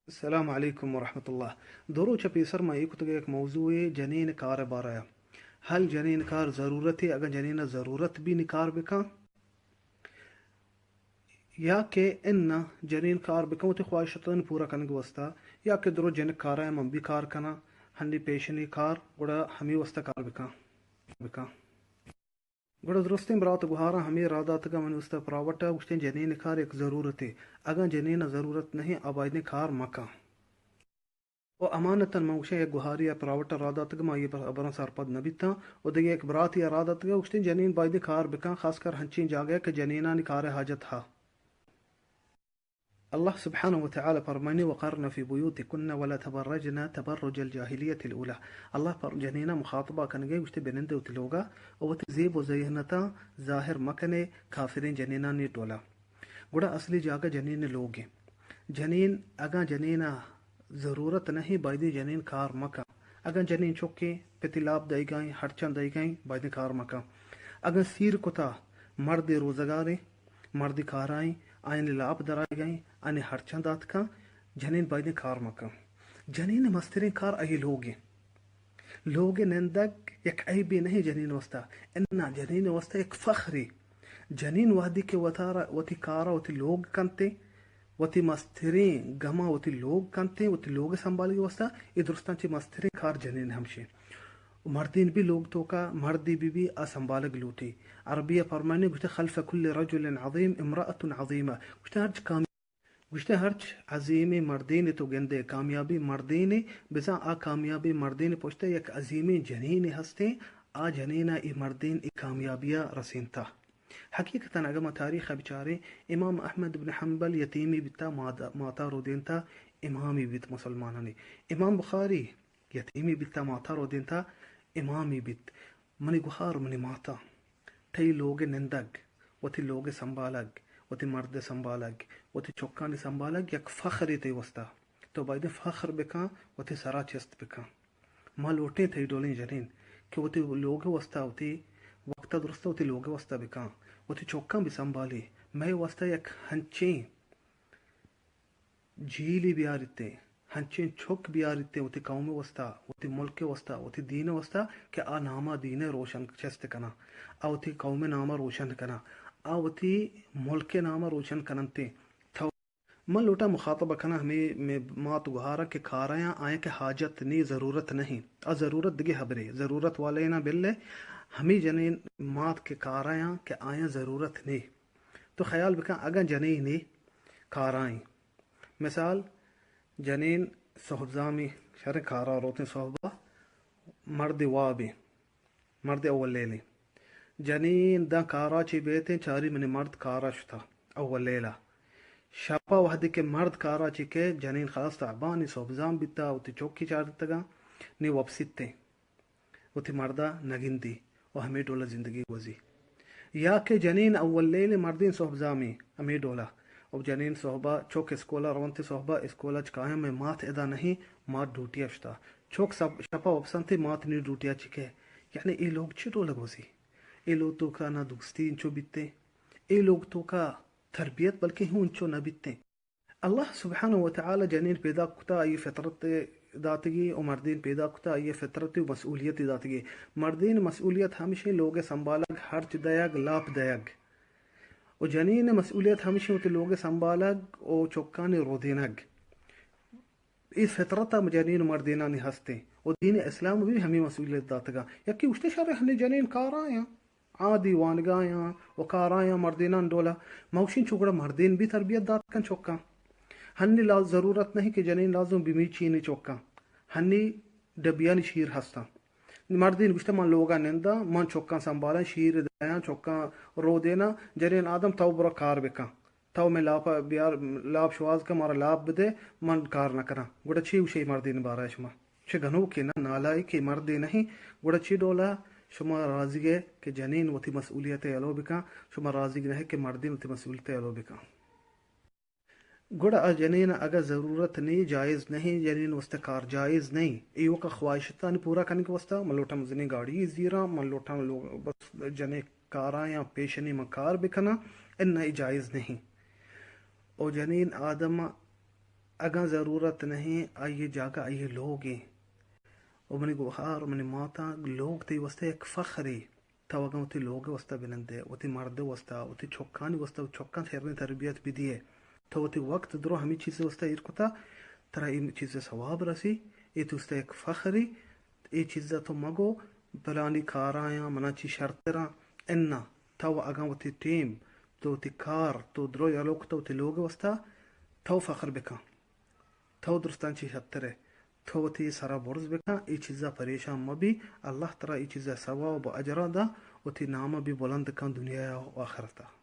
السلام عليكم ورحمة الله. دروچ پیسر ما ایک تو ایک موضوع ہے جنین کار بارا. هل جنین کار ضرورت ہے اگر جنین ضرورت بھی نکار بکا یا کہ ان جنین کار بکا تی خواہشتن پورا کنگ وستا یا کہ درو جن کارا من بھی کار کنا ہنی پیشنی کار گڑا ہمی وستا کار بکا گڑا درستیں برات گہارا ہمیں رادات کا من وستا پراوٹا گشتیں جنین کار ایک ضرورت ہے اگر جنین ضرورت نہیں آبادی کار مکا و امانتا موشے ایک گہاری پراوٹا رادات کا ما یہ بران سارپاد نبیتا و دیگه ایک برات یا رادات کا گشتیں جنین بایدی کار بکا خاص کر ہنچین جاگے کہ جنینانی کار حاجت ہا. الله سبحانه وتعالى فرماني وقرن في بيوتكن ولا تبرجن تبرج الجاهلية الأولى. الله جنينا مخاطبة كان جاي وشتي بنند وتلوغا وتزيب وزيهنتا ظاهر مكنه كافرين جنينا نيتولا گوڑا اصلی جاگا جنین لوگے جنین اگا جنینا ضرورت نہیں بایدی جنین کار مکا اگا جنین چوکے پتلاب دائی گائیں ہرچان دائی گائیں بایدی کار مکا اگا سیر کتا مرد روزگارے مردی کارائیں آئین لاب درائی گئیں آنے ہرچان دات کا جنین بایدی کار مکا جنین مسترین کار ای لوگے نندگ یک عیبی نہیں جنین وستا اننا جنین وستا ایک فخری جنین وحدی کے وتی کارا وتی لوگ کنتے وتی مسترین گما وتی لوگ کنتے وتی لوگ سنبھالی وستا یہ درستان چی مسترین کار جنین ہمشے مردین بھی لوگ تو کا مردی بھی سنبھالگ لوٹی عربیہ فرمانے گوشتے خلف کل رجل عظیم امرأة عظیمہ گوشتے ہرچ عظیمی مردین تو گندے کامیابی مردین بزا آ کامیابی مردین پوچھتے یک عظیمی جنین ہستے آ جنین ای مردین ای کامیابیہ رسینتا. حقیقتا اگما تاریخ بچارے امام احمد بن حنبل یتیمی بیتا ماتا رو دینتا امامی بیت مسلمانانی امام بخاری یتیمی بیتا ماتا رو دینتا امامی بیت منی گخار منی ماتا تی لوگ نندگ وتی لوگ سنبالگ وتی مرد سنبالگ وتی چوکانی سنبالگ یک فخری تی وستا تو باید فخر بکا وتی سرا چست بکا ما لوٹیں تی ڈولیں جنین کہ وتی لوگ وستا وتی وقتا درستا وتی لوگ وستا بکا وتی چوکان بھی سنبالی میں وستا یک ہنچیں جیلی بیارتے ہنچیں چھوک بیارتے وتی قوم وستا وتی ملک وستا وتی دین وستا کہ آ ناما دین روشن چست کنا آ وتی قوم ناما روشن کنا آ وتی ملک ناما روشن کننتے من لوٹا مخاطبہ کنا ہمیں مات گہارا کہ کھارایا آئیں کہ حاجت نہیں ضرورت نہیں آ ضرورت دگے حبرے ضرورت والے نہ بلے ہمیں جنین مات کے کارایا کہ آئیں ضرورت نہیں تو خیال بکا اگر جنین کارائیں مثال جنین صحبزامی شر کارا روتے صحبہ مرد وابی مرد اول لیلی جنین دا کارا چی بیتے چاری منی مرد کارا شتا اول لیلہ شپا وحدی کے مرد کارا چی کے جنین خلاص تعبانی صحبزام بیتا و تی چوکی چار دیتا گا نی وپسیتے و تی مردہ نگندی و ہمیں ڈولا زندگی گوزی یا کہ جنین اول لیل مردین صحبزامی ہمیں ڈولا اب جنین صحبہ چوک اسکولا روانتی صحبہ اسکولا چکایا میں مات ادا نہیں مات ڈوٹیا شتا چوک شپا وپسنتی مات نی ڈوٹیا چکے یعنی ای لوگ چی ڈولا گوزی ای لوگ تو کا نہ دوستی انچو بیتے ای لوگ تو کا تربیت بلکہ ہوں انچو نہ بیتے. اللہ سبحانہ وتعالی جنین پیدا کتا ای فطرت داتگی و مردین پیدا کتا ای فطرت و مسئولیت داتگی مردین مسئولیت ہمیشہ لوگ سنبالگ ہرچ دیگ لاپ دیگ و جنین مسئولیت ہمیشہ ہوتی لوگ سنبالگ و چوکانی رو دینگ ای فطرت جنین مردینانی ہستے و دین اسلام بھی ہمیں مسئولیت داتگا یکی اشتے شرح نے جنین کارایا عادی وانگایا و کارایا مردینان ڈولا موشین چکڑا مردین بھی تربیت دات کن چوکا ہنی ضرورت نہیں کہ جنین لازم بیمی چینی چوکا ہنی ڈبیانی شیر ہستا مردین گشتا من لوگا نندا من چوکا سنبالا شیر دیاں چوکا رو دینا جنین آدم تو برا کار بکا تو میں لاب شواز کا مارا لاب بدے من کار نہ کرا گوڑا چی وشی مردین بارا شما چھ گنو کے نا نالائی کہ مردی نہیں گوڑا چی ڈولا شما راضی ہے کہ جنین وتی مسئولیت علو بکا شما راضی نہیں کہ مردین وتی مسئولیت علو بکا گوڑا جنین اگر ضرورت نہیں جائز نہیں جنین وسط کار جائز نہیں ایو کا خواہشتا نہیں پورا کرنے کے وسطہ ملوٹا مزنی گاڑی زیرا ملوٹا بس جنے کارا یا پیشنی مکار بکنا ان نہیں جائز نہیں او جنین آدم اگاں ضرورت نہیں آئیے جاگا آئیے لوگ ہیں ومن گوهار ومن ماتا لوگ تی وستا ایک فخری تا اگاں وتی لوگ وستا بلندے وتی مرد وستا وتی چوکانی وستا چوکان خیرنی تربیت بدیے تو وتی وقت درو ہمیں چیز وستا ایرکتا ترا این چیز ثواب رسی ای تو وستا ایک فخری ای چیز تو مگو بلانی کارایا منا چی شرطرا انا تو اگاں وتی ٹیم تو وتی کار تو درو یالوک تو وتی لوگ وستا تو فخر بکا تو درستان چی شرطره تو وتی سرا برز بکا ای چیزا پریشان مبی اللہ ترا ای چیزا ثواب و اجرا دا وتی نامہ بھی بلند کن دنیا و آخرتا